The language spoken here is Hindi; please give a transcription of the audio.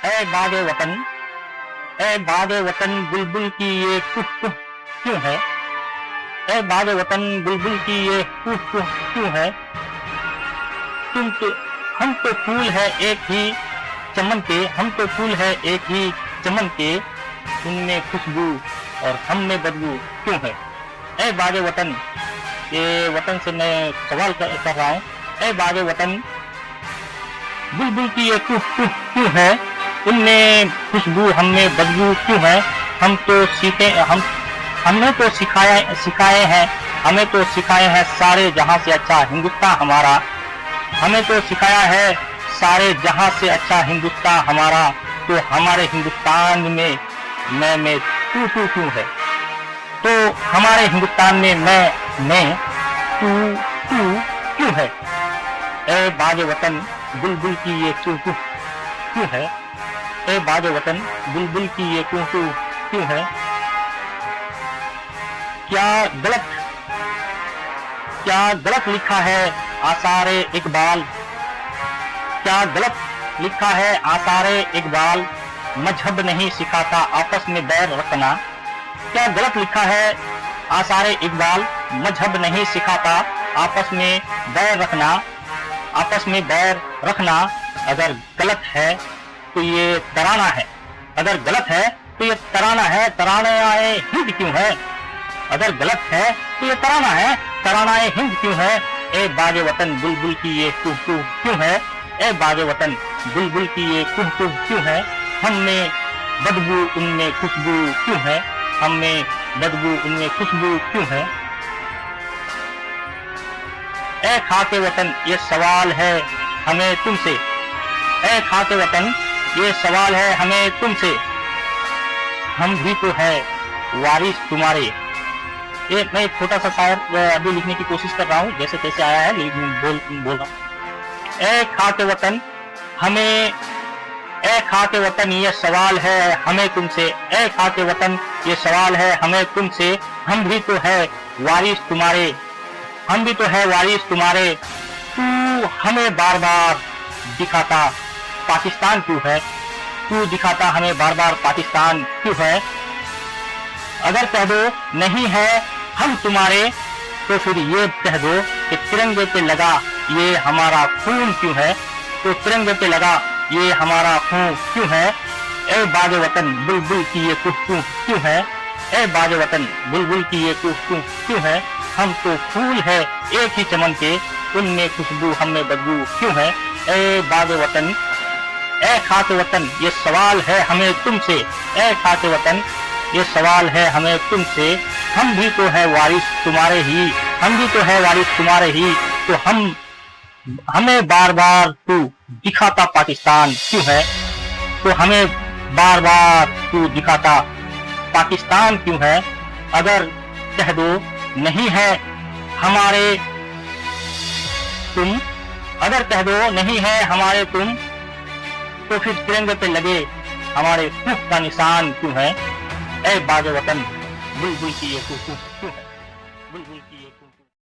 ऐ बागे वतन, ऐ बागे वतन बुलबुल की ये कुह कुह क्यों है? ऐ बागे वतन बुलबुल की ये कुह कुह क्यों है? हम तो फूल है एक ही चमन के, हम तो फूल है एक ही चमन के, उनमें खुशबू और हम में बदबू क्यों है? ऐ बागे वतन, ये वतन से मैं सवाल कर रहा हूँ। ऐ बागे वतन बुलबुल की ये कुह कुह क्यों है? उनमें खुशबू हम में बदबू क्यों है? हम तो सीखे हमने तो सिखाए हैं, हमें तो सिखाए हैं सारे जहां से अच्छा हिंदुस्तान हमारा। हमें तो सिखाया है सारे जहां से अच्छा हिंदुस्तान हमारा, तो हमारे हिंदुस्तान में मैं तू तू क्यों है? तो हमारे हिंदुस्तान में मैं तू तू क्यों है? ऐ बागे वतन बुलबुल की ये कुह कुह क्यों है? ऐ बागे वतन बुलबुल की ये कुह कुह क्यों है? क्या गलत लिखा है आसारे इकबाल? क्या गलत लिखा है आसारे इकबाल? मजहब नहीं सिखाता आपस में बैर रखना। क्या गलत लिखा है आसारे इकबाल? मजहब नहीं सिखाता आपस में बैर रखना, आपस में बैर रखना। अगर गलत है तो ये तराना है, अगर गलत है तो ये तराना है, तरानाए हिंद क्यों है? अगर गलत है तो ये तराना है, तरानाए हिंद क्यों है? ए बागे वतन बुलबुल की ये कुह कुह क्यों है? ए बागे वतन बुलबुल की ये कुह कुह क्यों है? हम में बदबू उनमें खुशबू क्यों है? हम में बदबू उनमें खुशबू क्यों है? ए खाके वतन ये सवाल है हमें तुमसे, ए खाके वतन ये सवाल है हमें तुमसे, हम भी तो है वारिस तुम्हारे। ये मैं एक छोटा सा शायर अभी लिखने की कोशिश कर रहा हूँ, जैसे तैसे आया है बोल रहा हूँ। ए खाके वतन हमें, ए खाके वतन ये सवाल है हमें तुमसे, ए खाके वतन ये सवाल है हमें तुमसे, हम भी तो है वारिस तुम्हारे, हम भी तो है वारिस तुम्हारे। तू हमें बार बार दिखाता पाकिस्तान क्यों है? तू दिखाता हमें बार बार पाकिस्तान क्यों है? अगर कह दो नहीं है हम तुम्हारे, तो फिर ये कह दो कि तिरंगे पे लगा ये हमारा खून क्यों है? तो तिरंगे पे लगा ये हमारा खून क्यों है? ए बागे वतन बुलबुल की ये कुह कुह क्यों है? ए बागे वतन बुलबुल की ये कुह कुह क्यों है? हम तो फूल है एक ही चमन के, उनमें खुशबू हम में बदबू क्यों है? ए बागे वतन, ए खाके वतन ये सवाल है हमें तुमसे, ए खाके वतन ये सवाल है हमें तुमसे, हम भी तो है वारिस तुम्हारे ही, हम भी तो है वारिस तुम्हारे ही, तो हमें बार बार तू दिखाता पाकिस्तान क्यों है? तो हमें बार बार तू दिखाता पाकिस्तान क्यों है? अगर कह दो नहीं है हमारे तुम, अगर कह दो नहीं है हमारे तुम, तो फिर तिरंगे पे लगे हमारे खून का निशान क्यों है? ऐ बागे वतन बुलबुल की ये कुह कुह क्यों है? बुलबुल